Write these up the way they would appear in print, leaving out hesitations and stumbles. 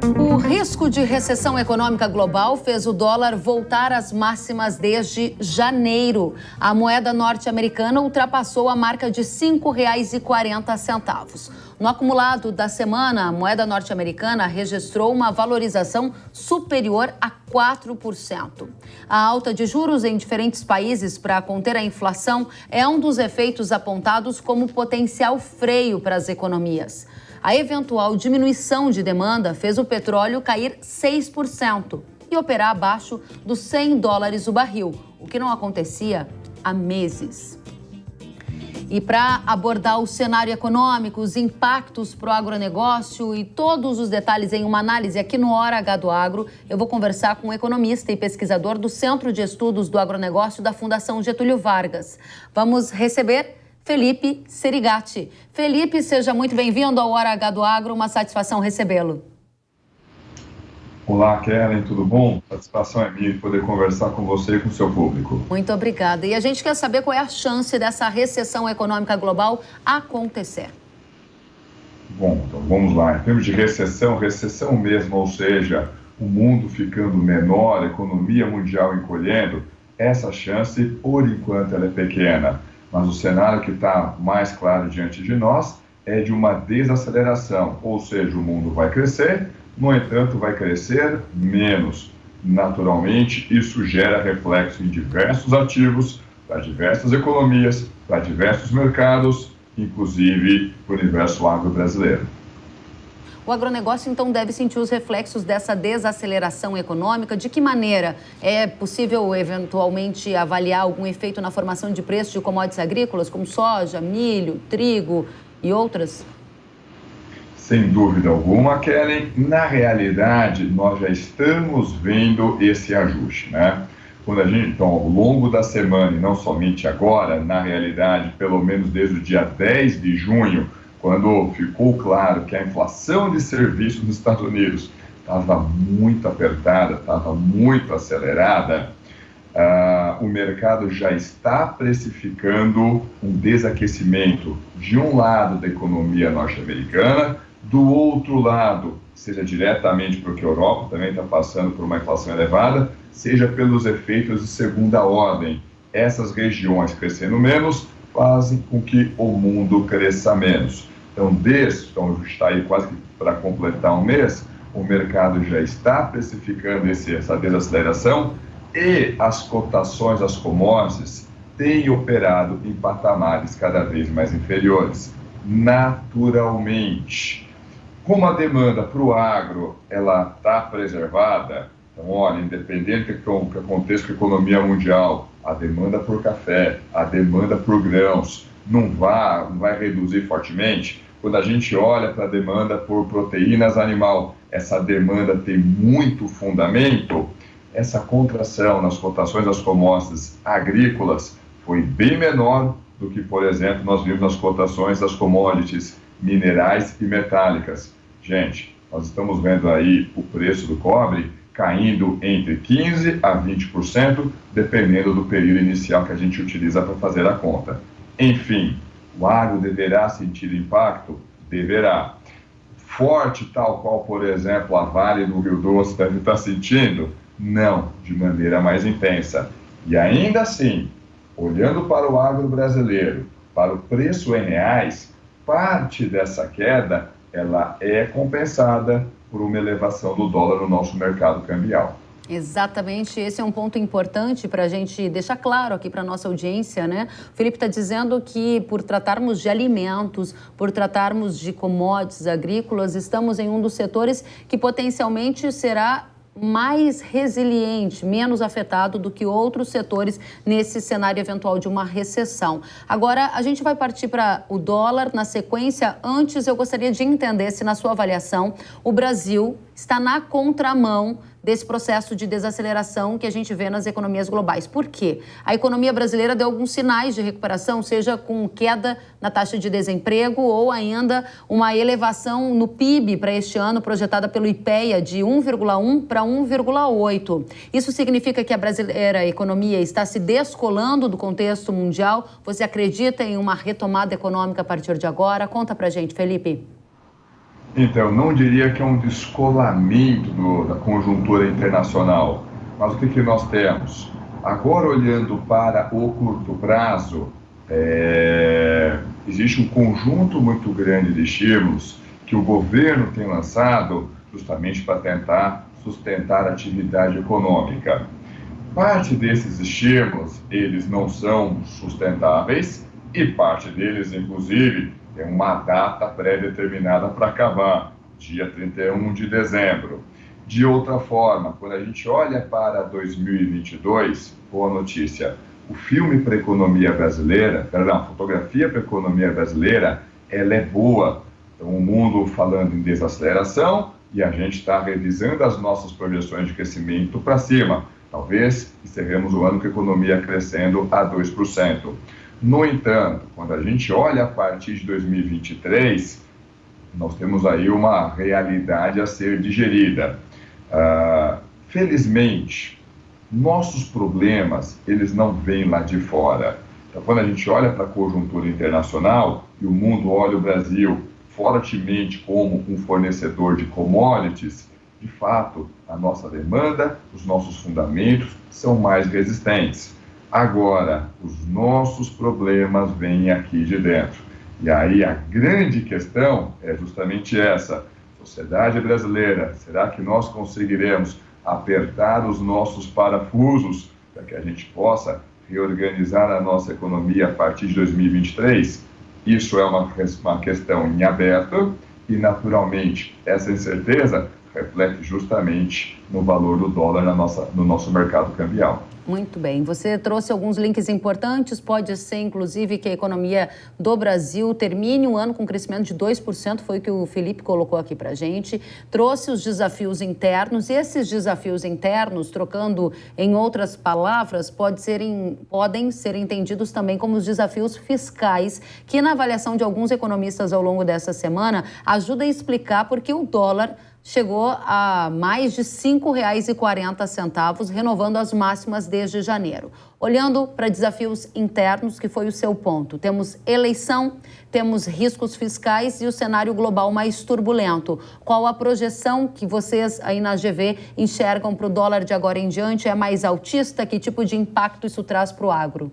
O risco de recessão econômica global fez o dólar voltar às máximas desde janeiro. A moeda norte-americana ultrapassou a marca de R$ 5,40. No acumulado da semana, a moeda norte-americana registrou uma valorização superior a 4%. A alta de juros em diferentes países para conter a inflação é um dos efeitos apontados como potencial freio para as economias. A eventual diminuição de demanda fez o petróleo cair 6% e operar abaixo dos $100 o barril, o que não acontecia há meses. E para abordar o cenário econômico, os impactos para o agronegócio e todos os detalhes em uma análise aqui no Hora H do Agro, eu vou conversar com um economista e pesquisador do Centro de Estudos do Agronegócio da Fundação Getúlio Vargas. Vamos receber Felipe Serigati. Felipe, seja muito bem-vindo ao Hora H do Agro, uma satisfação recebê-lo. Olá, Kellen, tudo bom? Satisfação é minha de poder conversar com você e com o seu público. Muito obrigada. E a gente quer saber qual é a chance dessa recessão econômica global acontecer. Bom, então vamos lá. Em termos de recessão mesmo, ou seja, o mundo ficando menor, a economia mundial encolhendo, essa chance, por enquanto, ela é pequena. Mas o cenário que está mais claro diante de nós é de uma desaceleração, ou seja, o mundo vai crescer, no entanto, vai crescer menos. Naturalmente, isso gera reflexo em diversos ativos, para diversas economias, para diversos mercados, inclusive para o universo agro brasileiro. O agronegócio, então, deve sentir os reflexos dessa desaceleração econômica. De que maneira é possível, eventualmente, avaliar algum efeito na formação de preços de commodities agrícolas, como soja, milho, trigo e outras? Sem dúvida alguma, Kellen. Na realidade, nós já estamos vendo esse ajuste, né? Quando a gente, então, ao longo da semana, e não somente agora, na realidade, pelo menos desde o dia 10 de junho, quando ficou claro que a inflação de serviços nos Estados Unidos estava muito apertada, estava muito acelerada, o mercado já está precificando um desaquecimento de um lado da economia norte-americana, do outro lado, seja diretamente porque a Europa também está passando por uma inflação elevada, seja pelos efeitos de segunda ordem. Essas regiões crescendo menos fazem com que o mundo cresça menos. Então, está aí quase que para completar um mês, o mercado já está precificando essa desaceleração e as cotações das commodities têm operado em patamares cada vez mais inferiores. Naturalmente, como a demanda para o agro ela está preservada, então, olha, independente do que aconteça com a economia mundial, a demanda por café, a demanda por grãos não vai reduzir fortemente. Quando a gente olha para a demanda por proteínas animal, essa demanda tem muito fundamento. Essa contração nas cotações das commodities agrícolas foi bem menor do que, por exemplo, nós vimos nas cotações das commodities minerais e metálicas. Gente, nós estamos vendo aí o preço do cobre caindo entre 15% a 20%, dependendo do período inicial que a gente utiliza para fazer a conta. Enfim, o agro deverá sentir impacto? Deverá. Forte, tal qual, por exemplo, a Vale do Rio Doce deve estar sentindo? Não, de maneira mais intensa. E ainda assim, olhando para o agro brasileiro, para o preço em reais, parte dessa queda ela é compensada por uma elevação do dólar no nosso mercado cambial. Exatamente, esse é um ponto importante para a gente deixar claro aqui para a nossa audiência, né? O Felipe está dizendo que por tratarmos de alimentos, por tratarmos de commodities agrícolas, estamos em um dos setores que potencialmente será mais resiliente, menos afetado do que outros setores nesse cenário eventual de uma recessão. Agora, a gente vai partir para o dólar na sequência. Antes, eu gostaria de entender se, na sua avaliação, o Brasil está na contramão desse processo de desaceleração que a gente vê nas economias globais. Por quê? A economia brasileira deu alguns sinais de recuperação, seja com queda na taxa de desemprego ou ainda uma elevação no PIB para este ano, projetada pelo IPEA, de 1,1 para 1,8. Isso significa que a brasileira a economia está se descolando do contexto mundial? Você acredita em uma retomada econômica a partir de agora? Conta pra gente, Felipe. Então, não diria que é um descolamento da conjuntura internacional, mas o que nós temos? Agora, olhando para o curto prazo, existe um conjunto muito grande de estímulos que o governo tem lançado justamente para tentar sustentar a atividade econômica. Parte desses estímulos, eles não são sustentáveis e parte deles, inclusive, tem uma data pré-determinada para acabar, dia 31 de dezembro. De outra forma, quando a gente olha para 2022, boa notícia, o filme para a economia brasileira, a fotografia para a economia brasileira, ela é boa. Então, o mundo falando em desaceleração e a gente está revisando as nossas projeções de crescimento para cima. Talvez encerremos o ano com a economia crescendo a 2%. No entanto, quando a gente olha a partir de 2023, nós temos aí uma realidade a ser digerida. Felizmente, nossos problemas, eles não vêm lá de fora. Então, quando a gente olha para a conjuntura internacional e o mundo olha o Brasil fortemente como um fornecedor de commodities, de fato, a nossa demanda, os nossos fundamentos são mais resistentes. Agora, os nossos problemas vêm aqui de dentro. E aí a grande questão é justamente essa. Sociedade brasileira, será que nós conseguiremos apertar os nossos parafusos para que a gente possa reorganizar a nossa economia a partir de 2023? Isso é uma questão em aberto e, naturalmente, essa incerteza reflete justamente no valor do dólar no nosso mercado cambial. Muito bem. Você trouxe alguns links importantes. Pode ser, inclusive, que a economia do Brasil termine o ano com crescimento de 2%, foi o que o Felipe colocou aqui para a gente. Trouxe os desafios internos. E esses desafios internos, trocando em outras palavras, podem ser entendidos também como os desafios fiscais, que, na avaliação de alguns economistas ao longo dessa semana, ajuda a explicar por que o dólar chegou a mais de R$ 5,40, renovando as máximas desde janeiro. Olhando para desafios internos, que foi o seu ponto, temos eleição, temos riscos fiscais e o cenário global mais turbulento. Qual a projeção que vocês aí na GV enxergam para o dólar de agora em diante? É mais altista? Que tipo de impacto isso traz para o agro?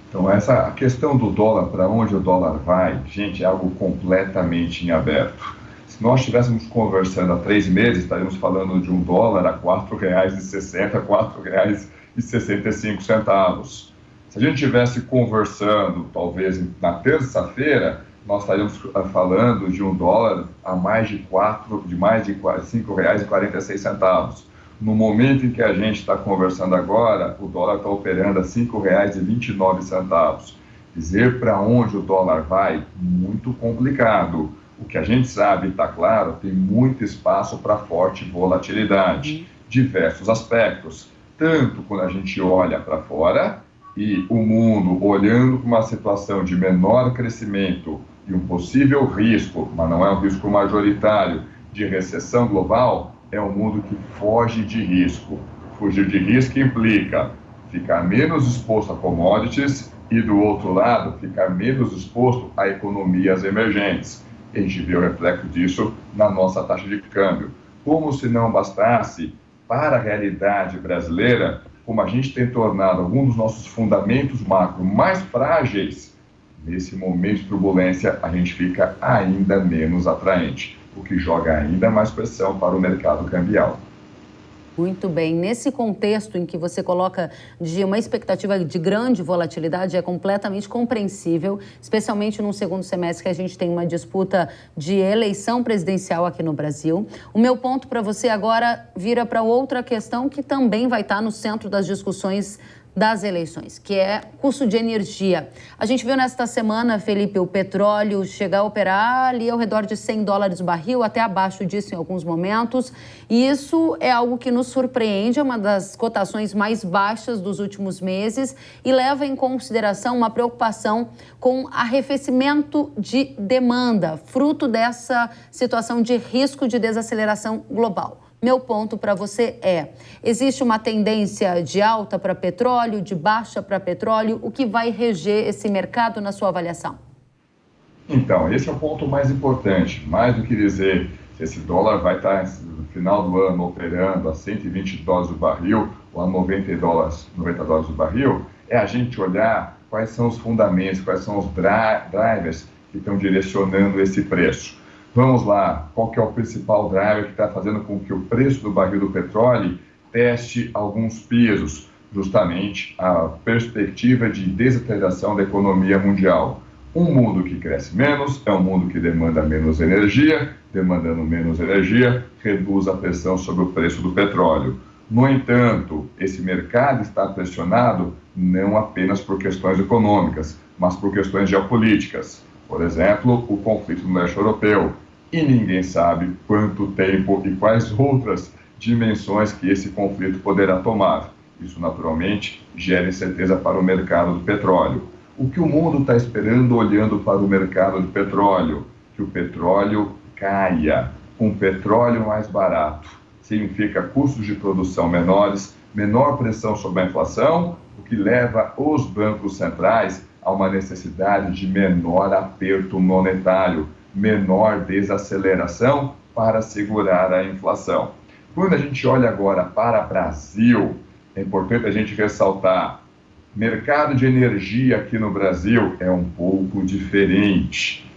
Então, a questão do dólar, para onde o dólar vai, gente, é algo completamente em aberto. Se nós estivéssemos conversando há 3 meses, estaríamos falando de um dólar a R$ 4,60, R$ 4,65. Se a gente estivesse conversando, talvez na terça-feira, nós estaríamos falando de um dólar a mais de R$ 5,46. No momento em que a gente está conversando agora, o dólar está operando a R$ 5,29. Dizer para onde o dólar vai, muito complicado. O que a gente sabe, está claro, tem muito espaço para forte volatilidade, diversos aspectos, tanto quando a gente olha para fora e o mundo olhando para uma situação de menor crescimento e um possível risco, mas não é um risco majoritário, de recessão global, é um mundo que foge de risco. Fugir de risco implica ficar menos exposto a commodities e, do outro lado, ficar menos exposto a economias emergentes. A gente vê o reflexo disso na nossa taxa de câmbio. Como se não bastasse, para a realidade brasileira, como a gente tem tornado alguns dos nossos fundamentos macro mais frágeis, nesse momento de turbulência a gente fica ainda menos atraente, o que joga ainda mais pressão para o mercado cambial. Muito bem. Nesse contexto em que você coloca de uma expectativa de grande volatilidade, é completamente compreensível, especialmente no segundo semestre que a gente tem uma disputa de eleição presidencial aqui no Brasil. O meu ponto para você agora vira para outra questão que também vai estar no centro das discussões das eleições, que é custo de energia. A gente viu nesta semana, Felipe, o petróleo chegar a operar ali ao redor de $100 o barril, até abaixo disso em alguns momentos. E isso é algo que nos surpreende, é uma das cotações mais baixas dos últimos meses e leva em consideração uma preocupação com arrefecimento de demanda, fruto dessa situação de risco de desaceleração global. Meu ponto para você é, existe uma tendência de alta para petróleo, de baixa para petróleo? O que vai reger esse mercado na sua avaliação? Então, esse é o ponto mais importante. Mais do que dizer se esse dólar vai estar no final do ano operando a $120 o barril ou a 90 dólares o barril, é a gente olhar quais são os fundamentos, quais são os drivers que estão direcionando esse preço. Vamos lá, qual que é o principal driver que está fazendo com que o preço do barril do petróleo teste alguns pisos? Justamente a perspectiva de desaceleração da economia mundial. Um mundo que cresce menos é um mundo que demanda menos energia, demandando menos energia, reduz a pressão sobre o preço do petróleo. No entanto, esse mercado está pressionado não apenas por questões econômicas, mas por questões geopolíticas. Por exemplo, o conflito no leste europeu. E ninguém sabe quanto tempo e quais outras dimensões que esse conflito poderá tomar. Isso, naturalmente, gera incerteza para o mercado do petróleo. O que o mundo está esperando olhando para o mercado do petróleo? Que o petróleo caia. Um petróleo mais barato significa custos de produção menores, menor pressão sobre a inflação, o que leva os bancos centrais a uma necessidade de menor aperto monetário, menor desaceleração para segurar a inflação. Quando a gente olha agora para o Brasil, é importante a gente ressaltar, mercado de energia aqui no Brasil é um pouco diferente.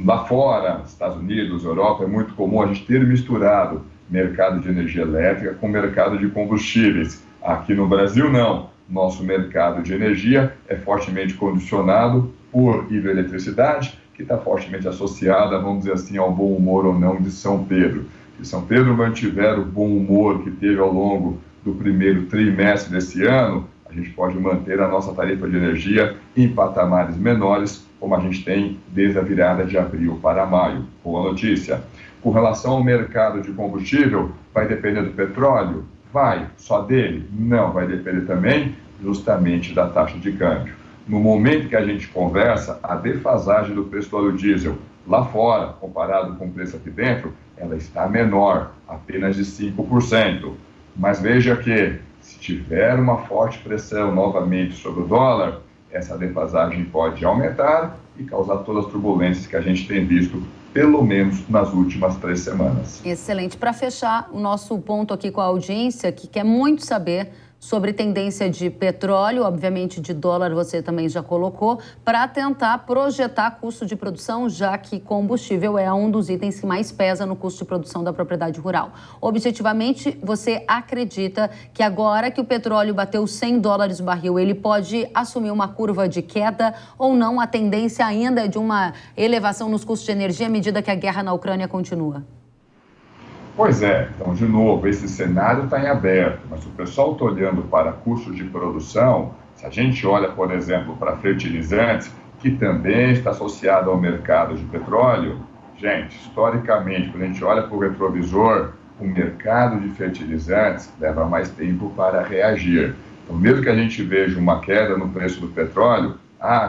Lá fora, Estados Unidos, Europa, é muito comum a gente ter misturado mercado de energia elétrica com mercado de combustíveis. Aqui no Brasil, não. Nosso mercado de energia é fortemente condicionado por hidroeletricidade, que está fortemente associada, vamos dizer assim, ao bom humor ou não de São Pedro. Se São Pedro mantiver o bom humor que teve ao longo do primeiro trimestre desse ano, a gente pode manter a nossa tarifa de energia em patamares menores, como a gente tem desde a virada de abril para maio. Boa notícia. Com relação ao mercado de combustível, vai depender do petróleo? Vai. Só dele? Não, vai depender também justamente da taxa de câmbio. No momento que a gente conversa, a defasagem do preço do óleo diesel lá fora, comparado com o preço aqui dentro, ela está menor, apenas de 5%. Mas veja que, se tiver uma forte pressão novamente sobre o dólar, essa defasagem pode aumentar e causar todas as turbulências que a gente tem visto, pelo menos nas últimas 3 semanas. Excelente. Para fechar o nosso ponto aqui com a audiência, que quer muito saber sobre tendência de petróleo, obviamente de dólar você também já colocou, para tentar projetar custo de produção, já que combustível é um dos itens que mais pesa no custo de produção da propriedade rural. Objetivamente, você acredita que agora que o petróleo bateu $100 o barril, ele pode assumir uma curva de queda ou não? A tendência ainda é de uma elevação nos custos de energia à medida que a guerra na Ucrânia continua? Pois é, então, de novo, esse cenário está em aberto, mas se o pessoal está olhando para custos de produção, se a gente olha, por exemplo, para fertilizantes, que também está associado ao mercado de petróleo, gente, historicamente, quando a gente olha para o retrovisor, o mercado de fertilizantes leva mais tempo para reagir. Então, mesmo que a gente veja uma queda no preço do petróleo,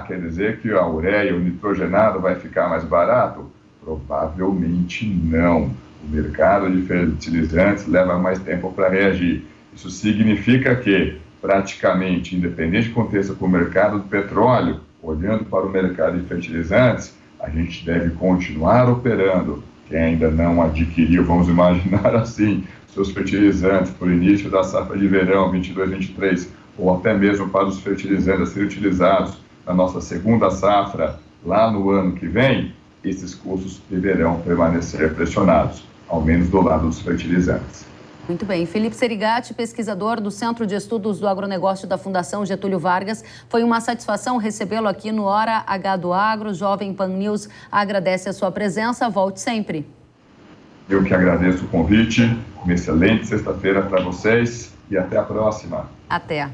quer dizer que a ureia, o nitrogenado vai ficar mais barato? Provavelmente não. O mercado de fertilizantes leva mais tempo para reagir. Isso significa que, praticamente, independente do que aconteça com o mercado do petróleo, olhando para o mercado de fertilizantes, a gente deve continuar operando. Quem ainda não adquiriu, vamos imaginar assim, seus fertilizantes para o início da safra de verão 22-23, ou até mesmo para os fertilizantes a serem utilizados na nossa segunda safra, lá no ano que vem, esses custos deverão permanecer pressionados, ao menos do lado dos fertilizantes. Muito bem. Felipe Serigati, pesquisador do Centro de Estudos do Agronegócio da Fundação Getúlio Vargas. Foi uma satisfação recebê-lo aqui no Hora H do Agro. Jovem Pan News agradece a sua presença. Volte sempre. Eu que agradeço o convite. Uma excelente sexta-feira para vocês e até a próxima. Até.